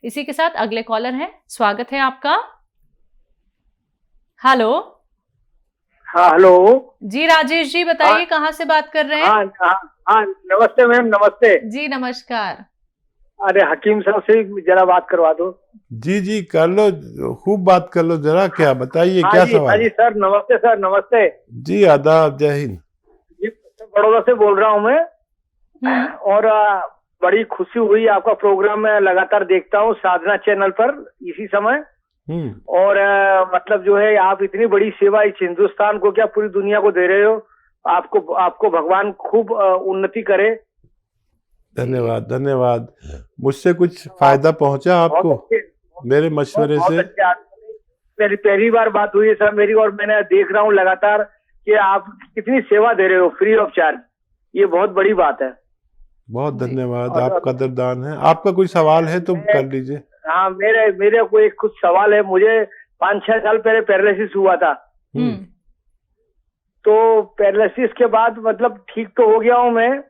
इसी के साथ अगले कॉलर हैं, स्वागत है आपका। हेलो। हाँ हेलो जी राजेश जी, बताइए कहाँ से बात कर रहे हैं? हाँ हाँ हाँ, नमस्ते मैम, नमस्ते जी नमस्कार। अरे हकीम साहब से जरा बात करवा दो। जी जी कर लो, खूब बात कर लो। जरा क्या बताइए, हाँ क्या जी, हाँ सवाल जी है? सर, नमस्ते सर, नमस्ते जी आदाब, जय हिंद। जी। बड़ौदा से बोल रहा हूँ मैं। और बड़ी खुशी हुई, आपका प्रोग्राम मैं लगातार देखता हूँ साधना चैनल पर इसी समय। और मतलब जो है, आप इतनी बड़ी सेवा इस हिंदुस्तान को, क्या पूरी दुनिया को दे रहे हो। आपको भगवान खूब उन्नति करे। धन्यवाद धन्यवाद। मुझसे कुछ फायदा पहुंचा आपको मेरे मशवरे बहुत से? अच्छे आदमी। मेरी पहली बार बात हुई है सर मेरी, और मैंने देख रहा हूँ लगातार कि आप कितनी सेवा दे रहे हो फ्री ऑफ चार्ज। ये बहुत बड़ी बात है। बहुत धन्यवाद, और आप कदरदान है। आपका कोई सवाल है तो कर लीजिए। हाँ, मेरे को एक कुछ सवाल है। मुझे 5-6 साल पहले पैरालिसिस हुआ था। तो पैरालिसिस के बाद मतलब ठीक तो हो गया हूँ मैं,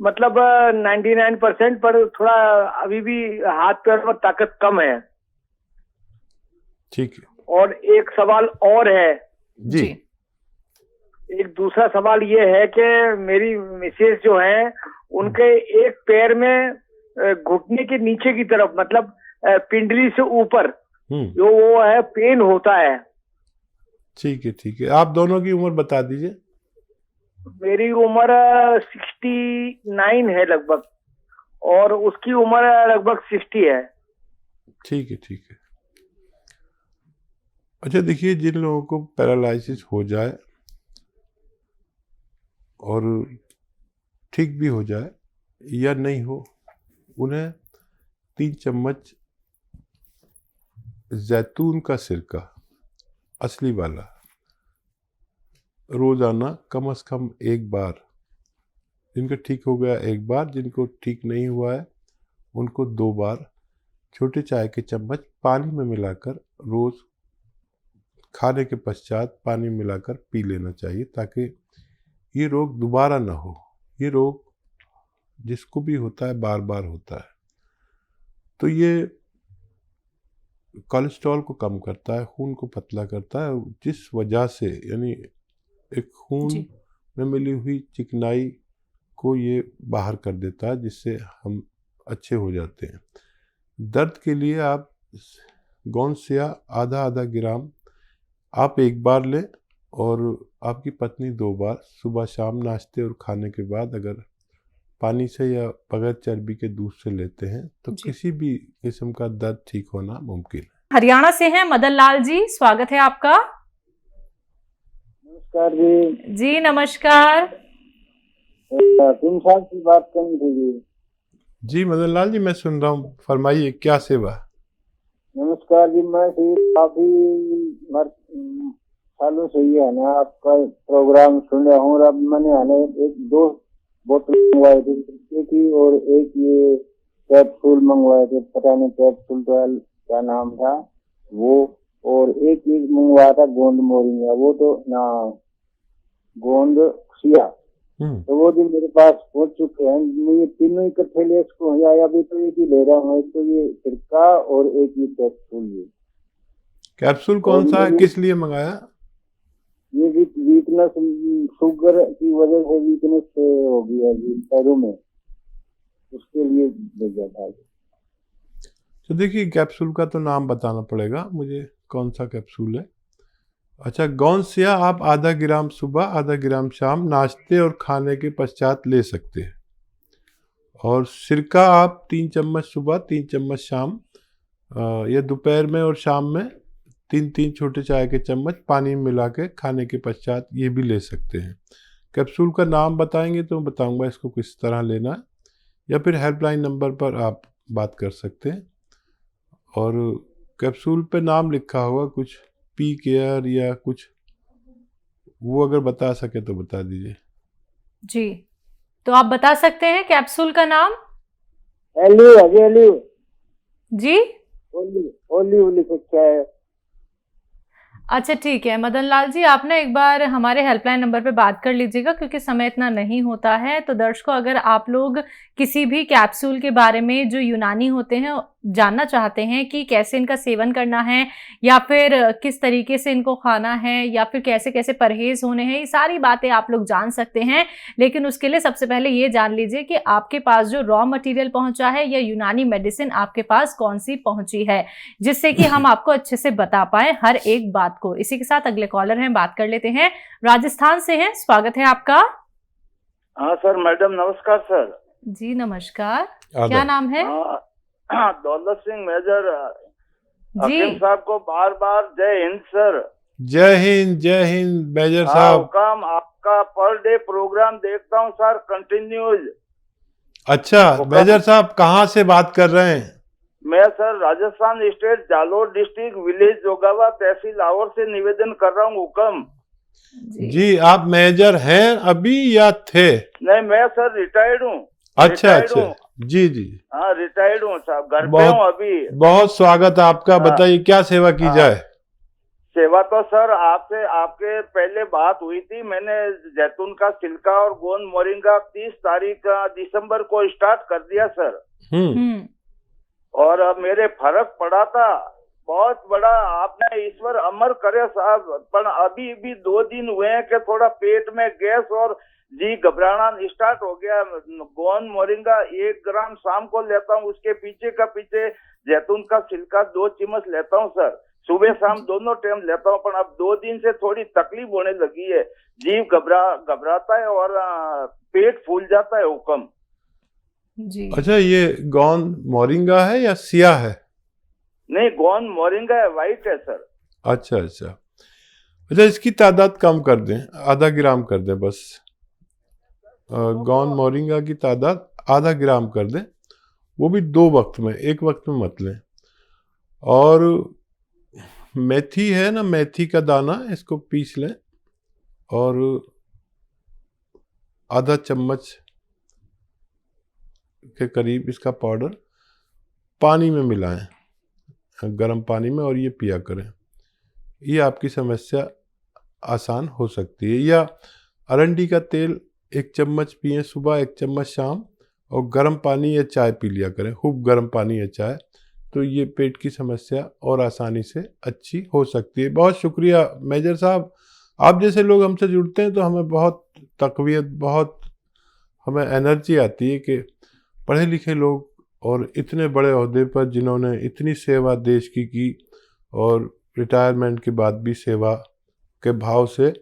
मतलब 99%, पर थोड़ा अभी भी हाथ पैर में ताकत कम है। ठीक है। और एक सवाल और है जी। एक दूसरा सवाल ये है कि मेरी मिसेज जो है, उनके एक पैर में घुटने के नीचे की तरफ, मतलब पिंडली से ऊपर जो वो है, पेन होता है। ठीक है ठीक है। आप दोनों की उम्र बता दीजिए। मेरी उम्र 69 है लगभग, और उसकी उम्र लगभग 60 है। ठीक है ठीक है। अच्छा देखिए, जिन लोगों को पैरालिसिस हो जाए और ठीक भी हो जाए या नहीं हो, उन्हें 3 चम्मच जैतून का सिरका असली वाला रोजाना कम से कम एक बार, जिनको ठीक हो गया एक बार, जिनको ठीक नहीं हुआ है उनको 2 बार छोटे चाय के चम्मच पानी में मिलाकर रोज खाने के पश्चात पानी मिलाकर पी लेना चाहिए, ताकि ये रोग दोबारा ना हो। ये रोग जिसको भी होता है बार बार होता है। तो ये कोलेस्ट्रॉल को कम करता है, खून को पतला करता है, जिस वजह से यानी एक खून में मिली हुई चिकनाई को ये बाहर कर देता है, जिससे हम अच्छे हो जाते हैं। दर्द के लिए आप गोंसिया आधा ग्राम आप एक बार लें, और आपकी पत्नी 2 बार, सुबह शाम नाश्ते और खाने के बाद। अगर पानी से या बगैर चर्बी के दूध से लेते हैं तो किसी भी किस्म का दर्द ठीक होना मुमकिन है। हरियाणा से हैं मदन लाल जी, स्वागत है आपका। नमस्कार जी। जी नमस्कार। तुम साहब की बात करनी थी जी मदन लाल जी, मैं सुन रहा हूँ, फरमाइए क्या सेवा। नमस्कार जी। मैं काफी सालों से ये है ना आपका प्रोग्राम सुन रहा हूँ, और अब मैंने है ना 1-2 बोतल मंगवाए थे की, और एक ये कैप्सूल मंगवाए थे, पता नहीं कैप्सूल तो क्या नाम था वो, और एक चीज मंगवाया था गोंद मोरिंगा, वो तो ना गोंद सिया, तो वो भी मेरे पास पहुंच चुके हैं। ये तीनों इकट्ठे ले इसको अभी तो एक ही ले रहा हूँ, एक तो ये सिरका और एक ये कैप्सूल। ये कैप्सूल कौन सा है, किस लिए मंगाया? ये वीकनेस, शुगर की वजह से वीकनेस हो गया है पैरों में, उसके लिए भेजा था। तो देखिए, कैप्सूल का तो नाम बताना पड़ेगा मुझे, कौन सा कैप्सूल है। अच्छा, गोंसिया आप आधा ग्राम सुबह, आधा ग्राम शाम, नाश्ते और खाने के पश्चात ले सकते हैं। और सिरका आप 3 चम्मच सुबह, 3 चम्मच शाम, या दोपहर में और शाम में 3-3 छोटे चाय के चम्मच पानी में मिला के खाने के पश्चात ये भी ले सकते हैं। कैप्सूल का नाम बताएंगे तो बताऊंगा इसको किस तरह लेना है, या फिर हेल्पलाइन नंबर पर आप बात कर सकते हैं। और कैप्सूल पे नाम लिखा होगा कुछ, पी केयर या कुछ, वो अगर बता सके तो बता दीजिए। जी, तो आप बता सकते हैं कैप्सूल का नाम? एलियो जी, ओली ओली ओली कुछ है। अच्छा ठीक है मदन लाल जी, आप ना एक बार हमारे हेल्पलाइन नंबर पे बात कर लीजिएगा, क्योंकि समय इतना नहीं होता है। तो दर्शकों, अगर आप लोग किसी भी कैप्सूल के बारे में जो यूनानी होते हैं जानना चाहते हैं कि कैसे इनका सेवन करना है, या फिर किस तरीके से इनको खाना है, या फिर कैसे कैसे परहेज होने हैं, ये सारी बातें आप लोग जान सकते हैं। लेकिन उसके लिए सबसे पहले ये जान लीजिए कि आपके पास जो रॉ मटेरियल पहुंचा है या यूनानी मेडिसिन आपके पास कौन सी पहुंची है, जिससे कि हम आपको अच्छे से बता पाए हर एक बात को। इसी के साथ अगले कॉलर हैं, बात कर लेते हैं। राजस्थान से हैं, स्वागत है आपका। हाँ सर, मैडम नमस्कार सर। जी नमस्कार, आदर। क्या नाम है? दौलत सिंह मेजर। जी हकीम साहब को बार बार जय हिंद सर। जय हिंद मेजर साहब। हुकाम, आपका पर डे प्रोग्राम देखता हूँ सर, कंटिन्यूज। अच्छा मेजर साहब, कहाँ से बात कर रहे हैं? मैं sir Rajasthan state Jalore district village Jogawa तहसील लाहौर से निवेदन कर रहा हूँ हुकम। जी आप मेजर हैं अभी या थे? नहीं, मैं सर रिटायर्ड हूँ। अच्छा अच्छा, जी जी। हाँ रिटायर्ड हूँ साहब, घर पे हूँ अभी। बहुत स्वागत है आपका। बताइए क्या सेवा की जाए? सेवा तो सर आपसे आपके पहले बात हुई थी। मैंने जैतून का छिलका और गोंद मोरिंगा 30 तारीख दिसंबर को स्टार्ट कर दिया सर। और अब मेरे फर्क पड़ा था बहुत बड़ा। आपने ईश्वर अमर करे साहब। पर अभी भी 2 दिन हुए हैं कि थोड़ा पेट में गैस और जी घबराना स्टार्ट हो गया। गोंद मोरिंगा 1 ग्राम शाम को लेता हूँ, उसके पीछे का पीछे जैतून का छिलका 2 चम्मच लेता हूँ सर। सुबह शाम दोनों टाइम लेता हूँ। पर अब 2 दिन से थोड़ी तकलीफ होने लगी है, जीव घबराता है और पेट फूल जाता है हुक्म जी। अच्छा, ये गोंद मोरिंगा है या सिया है? नहीं, गोंद मोरिंगा है, व्हाइट है सर। अच्छा अच्छा अच्छा, इसकी तादाद कम कर दें, आधा ग्राम कर दें बस। गोंद मोरिंगा की तादाद आधा ग्राम कर दें, वो भी 2 वक्त में, एक वक्त में मत लें। और मेथी है ना, मेथी का दाना, इसको पीस लें और आधा चम्मच के करीब इसका पाउडर पानी में मिलाएं, गर्म पानी में, और ये पिया करें। ये आपकी समस्या आसान हो सकती है। या अरंडी का तेल 1 चम्मच पिए सुबह, 1 चम्मच शाम, और गर्म पानी या चाय पी लिया करें, खूब गर्म पानी या चाय। तो ये पेट की समस्या और आसानी से अच्छी हो सकती है। बहुत शुक्रिया मेजर साहब। आप जैसे लोग हमसे जुड़ते हैं तो हमें बहुत तक़वियत, बहुत हमें एनर्जी आती है कि पढ़े लिखे लोग और इतने बड़े ओहदे पर जिन्होंने इतनी सेवा देश की और रिटायरमेंट के बाद भी सेवा के भाव से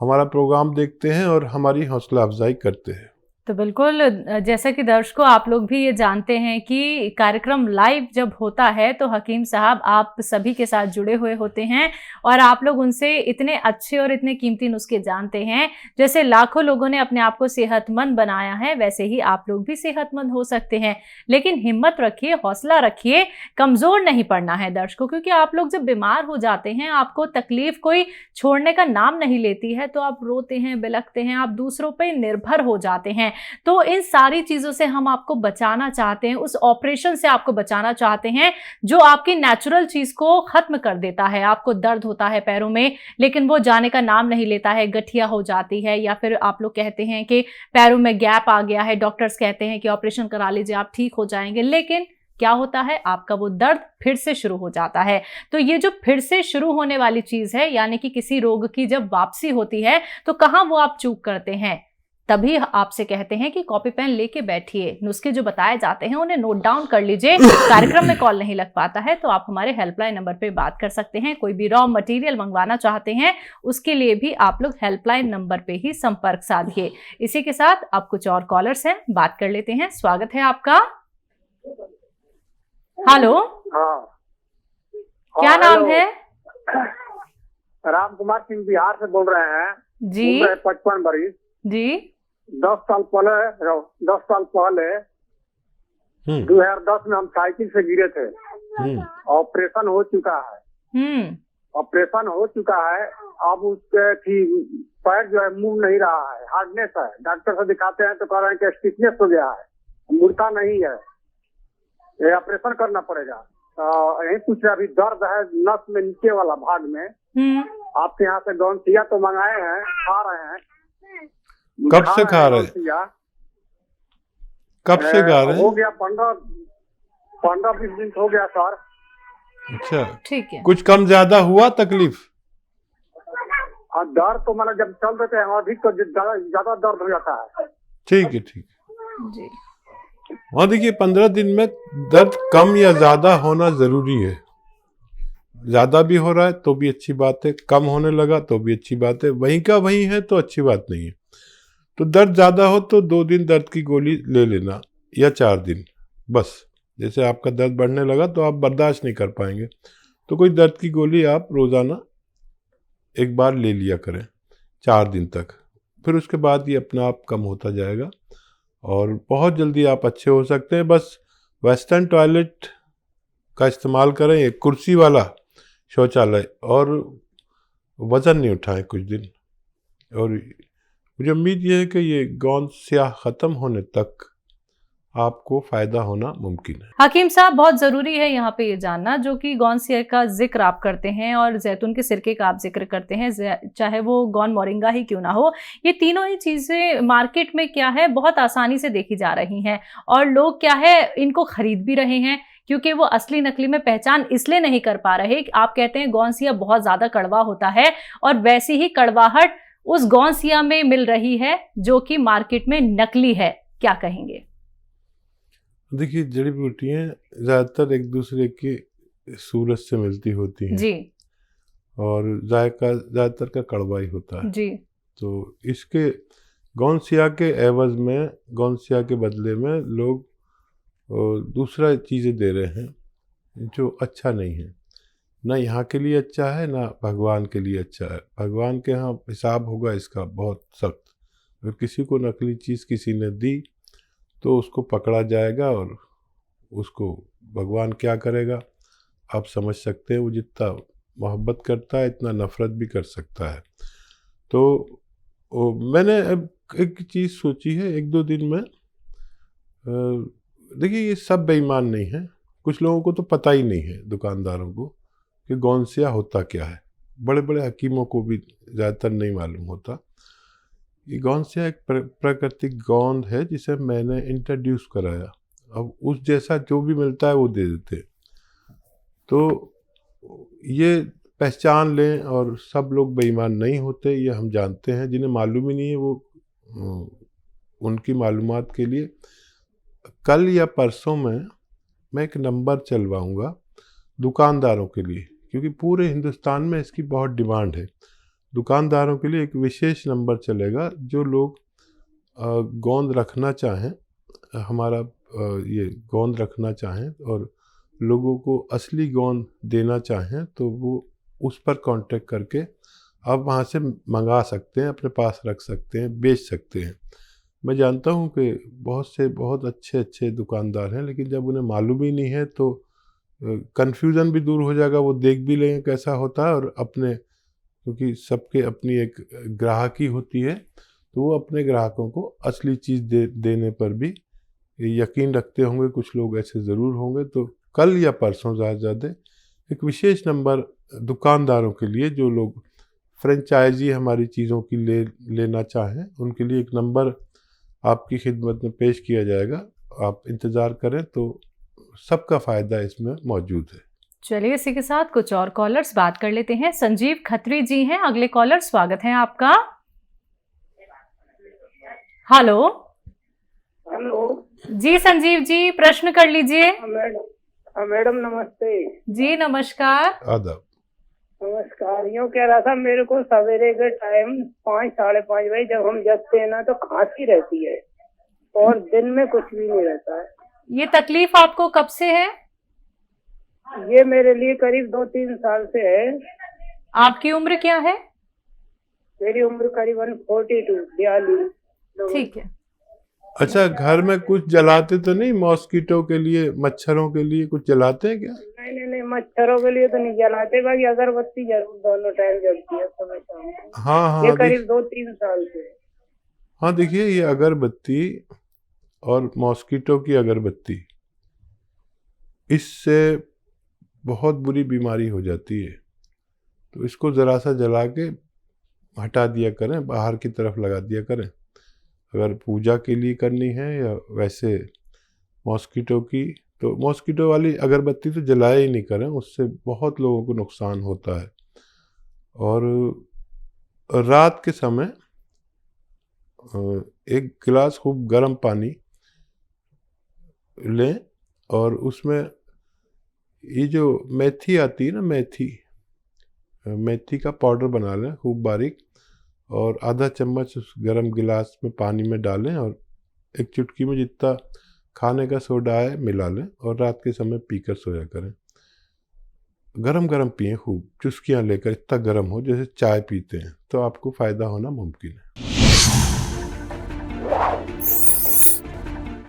हमारा प्रोग्राम देखते हैं और हमारी हौसला अफजाई करते हैं। तो बिल्कुल, जैसा कि दर्शकों आप लोग भी ये जानते हैं कि कार्यक्रम लाइव जब होता है तो हकीम साहब आप सभी के साथ जुड़े हुए होते हैं, और आप लोग उनसे इतने अच्छे और इतने कीमती नुस्खे जानते हैं। जैसे लाखों लोगों ने अपने आप को सेहतमंद बनाया है, वैसे ही आप लोग भी सेहतमंद हो सकते हैं। लेकिन हिम्मत रखिए, हौसला रखिए, कमज़ोर नहीं पड़ना है दर्शकों, क्योंकि आप लोग जब बीमार हो जाते हैं, आपको तकलीफ कोई छोड़ने का नाम नहीं लेती है, तो आप रोते हैं, बिलखते हैं, आप दूसरों पर निर्भर हो जाते हैं। तो इन सारी चीजों से हम आपको बचाना चाहते हैं, उस ऑपरेशन से आपको बचाना चाहते हैं जो आपकी नेचुरल चीज को खत्म कर देता है। आपको दर्द होता है पैरों में, लेकिन वो जाने का नाम नहीं लेता है, गठिया हो जाती है, या फिर आप लोग कहते हैं कि पैरों में गैप आ गया है, डॉक्टर्स कहते हैं कि ऑपरेशन करा लीजिए आप ठीक हो जाएंगे, लेकिन क्या होता है, आपका वो दर्द फिर से शुरू हो जाता है। तो ये जो फिर से शुरू होने वाली चीज है, यानी कि किसी रोग की जब वापसी होती है तो कहां वो आप चूक करते हैं, तभी आपसे कहते हैं कि कॉपी पेन लेके बैठिए, नुस्खे जो बताए जाते हैं उन्हें नोट डाउन कर लीजिए। कार्यक्रम में कॉल नहीं लग पाता है तो आप हमारे हेल्पलाइन नंबर पे बात कर सकते हैं। कोई भी रॉ मटेरियल मंगवाना चाहते हैं उसके लिए भी आप लोग हेल्पलाइन नंबर पे ही संपर्क साधिए। इसी के साथ अब कुछ और कॉलर्स हैं, बात कर लेते हैं। स्वागत है आपका। हेलो, क्या नाम है? राम कुमार सिंह बिहार से बोल रहे हैं जी। 55 बरिस जी। 10 साल पहले 2010 में हम साइकिल से गिरे थे। ऑपरेशन हो चुका है। ऑपरेशन हो चुका है। अब उसके पैर जो है मूव नहीं रहा है, हार्डनेस है। डॉक्टर से दिखाते हैं तो कह रहे हैं कि स्टिफनेस हो गया है, मुड़ता नहीं है, ये ऑपरेशन करना पड़ेगा। यही पूछ रहा, अभी दर्द है नस में नीचे वाला भाग में। आपके यहाँ से गौनसिया तो मंगाए हैं, खा रहे हैं। कब से खा रहे हैं? कब से खा रहे हैं? हो गया 15-20 दिन हो गया सर। अच्छा, ठीक है। कुछ कम ज्यादा हुआ तकलीफ? दर्द तो मतलब जब चल देते हैं अधिक तो ज्यादा दर्द हो जाता है। ठीक है, ठीक है जी। हाँ देखिए, 15 दिन में दर्द कम या ज्यादा होना जरूरी है। ज्यादा भी हो रहा है तो भी अच्छी बात है, कम होने लगा तो भी अच्छी बात है, वहीं का वहीं है तो अच्छी बात नहीं है। तो दर्द ज्यादा हो तो 2 दिन दर्द की गोली ले लेना या 4 दिन बस। जैसे आपका दर्द बढ़ने लगा तो आप बर्दाश्त नहीं कर पाएंगे, तो कोई दर्द की गोली आप रोजाना एक बार ले लिया करें 4 दिन तक। फिर उसके बाद ये अपना आप कम होता जाएगा और बहुत जल्दी आप अच्छे हो सकते हैं। बस वेस्टर्न टॉयलेट का इस्तेमाल करें, एक कुर्सी वाला शौचालय, और वज़न नहीं उठाएं कुछ दिन। और मुझे उम्मीद ये है कि ये गोंद स्याह ख़त्म होने तक आपको फ़ायदा होना मुमकिन है। हकीम साहब, बहुत ज़रूरी है यहाँ पे ये जानना, जो कि गौन सिया का जिक्र आप करते हैं और जैतून के सिरके का आप जिक्र करते हैं, चाहे वो गौन मोरिंगा ही क्यों ना हो, ये तीनों ही चीज़ें मार्केट में क्या है बहुत आसानी से देखी जा रही हैं और लोग क्या है इनको खरीद भी रहे हैं, क्योंकि वो असली नकली में पहचान इसलिए नहीं कर पा रहे। आप कहते हैं गौन सिया बहुत ज़्यादा कड़वा होता है और वैसी ही कड़वाहट उस गौन सिया में मिल रही है जो कि मार्केट में नकली है, क्या कहेंगे? देखिए, जड़ी बूटियाँ ज़्यादातर एक दूसरे की सूरत से मिलती होती हैं जी, और जायका ज़्यादातर का कड़वा ही होता है जी। तो इसके गौन सिया के एवज में, गौन सिया के बदले में लोग दूसरा चीज़ें दे रहे हैं जो अच्छा नहीं है। ना यहाँ के लिए अच्छा है, ना भगवान के लिए अच्छा है। भगवान के यहाँ हिसाब होगा इसका बहुत सख्त। अगर किसी को नकली चीज़ किसी ने दी तो उसको पकड़ा जाएगा और उसको भगवान क्या करेगा आप समझ सकते हैं। वो जितना मोहब्बत करता है इतना नफ़रत भी कर सकता है। तो मैंने अब एक चीज़ सोची है 1-2 दिन में। देखिए, ये सब बेईमान नहीं है। कुछ लोगों को तो पता ही नहीं है, दुकानदारों को, कि गौन सिया होता क्या है। बड़े बड़े हकीमों को भी ज़्यादातर नहीं मालूम होता। ये गौन सिया एक प्राकृतिक गोंद है जिसे मैंने इंट्रोड्यूस कराया। अब उस जैसा जो भी मिलता है वो दे देते। तो ये पहचान लें, और सब लोग बेईमान नहीं होते, ये हम जानते हैं। जिन्हें मालूम ही नहीं है वो उनकी मालूमात के लिए कल या परसों में मैं एक नंबर चलवाऊंगा दुकानदारों के लिए, क्योंकि पूरे हिंदुस्तान में इसकी बहुत डिमांड है। दुकानदारों के लिए एक विशेष नंबर चलेगा। जो लोग गोंद रखना चाहें, हमारा ये गोंद रखना चाहें और लोगों को असली गोंद देना चाहें, तो वो उस पर कांटेक्ट करके आप वहाँ से मंगा सकते हैं, अपने पास रख सकते हैं, बेच सकते हैं। मैं जानता हूँ कि बहुत से बहुत अच्छे अच्छे दुकानदार हैं, लेकिन जब उन्हें मालूम ही नहीं है तो कन्फ्यूज़न भी दूर हो जाएगा। वो देख भी लेंगे कैसा होता है, और अपने, क्योंकि सबके अपनी एक ग्राहकी होती है, तो वो अपने ग्राहकों को असली चीज़ देने पर भी यकीन रखते होंगे। कुछ लोग ऐसे ज़रूर होंगे। तो कल या परसों ज़्यादा एक विशेष नंबर दुकानदारों के लिए, जो लोग फ्रेंचाइजी हमारी चीज़ों की लेना चाहें, उनके लिए एक नंबर आपकी खिदमत में पेश किया जाएगा। आप इंतज़ार करें, तो सबका फ़ायदा इसमें मौजूद है। चलिए, इसी के साथ कुछ और कॉलर्स बात कर लेते हैं। संजीव खत्री जी हैं अगले कॉलर, स्वागत है आपका। हेलो हेलो जी, संजीव जी प्रश्न कर लीजिए। मैडम नमस्ते जी नमस्कार। आदाब। नमस्कार। यूँ कह रहा था, मेरे को सवेरे के टाइम 5-5:30 बजे जब हम जगते हैं ना तो खांसी रहती है और दिन में कुछ भी नहीं रहता है। ये तकलीफ आपको कब से है? ये मेरे लिए करीब 2-3 साल से है। आपकी उम्र क्या है? मेरी उम्र करीबन 42। ठीक है। अच्छा, घर में कुछ जलाते तो नहीं? मॉस्किटो के लिए, मच्छरों के लिए कुछ जलाते हैं क्या? नहीं, मच्छरों के लिए तो नहीं जलाते, बाकी अगरबत्ती जरूर दोनों टाइम जलती है, सुबह शाम। हाँ, ये करीब 2-3 साल से। हाँ देखिए, ये अगरबत्ती और मॉस्किटो की अगरबत्ती, इससे बहुत बुरी बीमारी हो जाती है। तो इसको ज़रा सा जला के हटा दिया करें, बाहर की तरफ लगा दिया करें। अगर पूजा के लिए करनी है या वैसे मॉस्किटो की, तो मॉस्किटो वाली अगरबत्ती तो जलाया ही नहीं करें, उससे बहुत लोगों को नुकसान होता है। और रात के समय एक गिलास खूब गर्म पानी लें और उसमें ये जो मेथी आती है ना, मेथी का पाउडर बना लें खूब बारीक, और आधा चम्मच उस गर्म गिलास में पानी में डालें और एक चुटकी में जितना खाने का सोडा है मिला लें और रात के समय पीकर सोया करें। गरम गरम पिएं, खूब चुस्कियाँ लेकर, इतना गर्म हो जैसे चाय पीते हैं, तो आपको फ़ायदा होना मुमकिन है।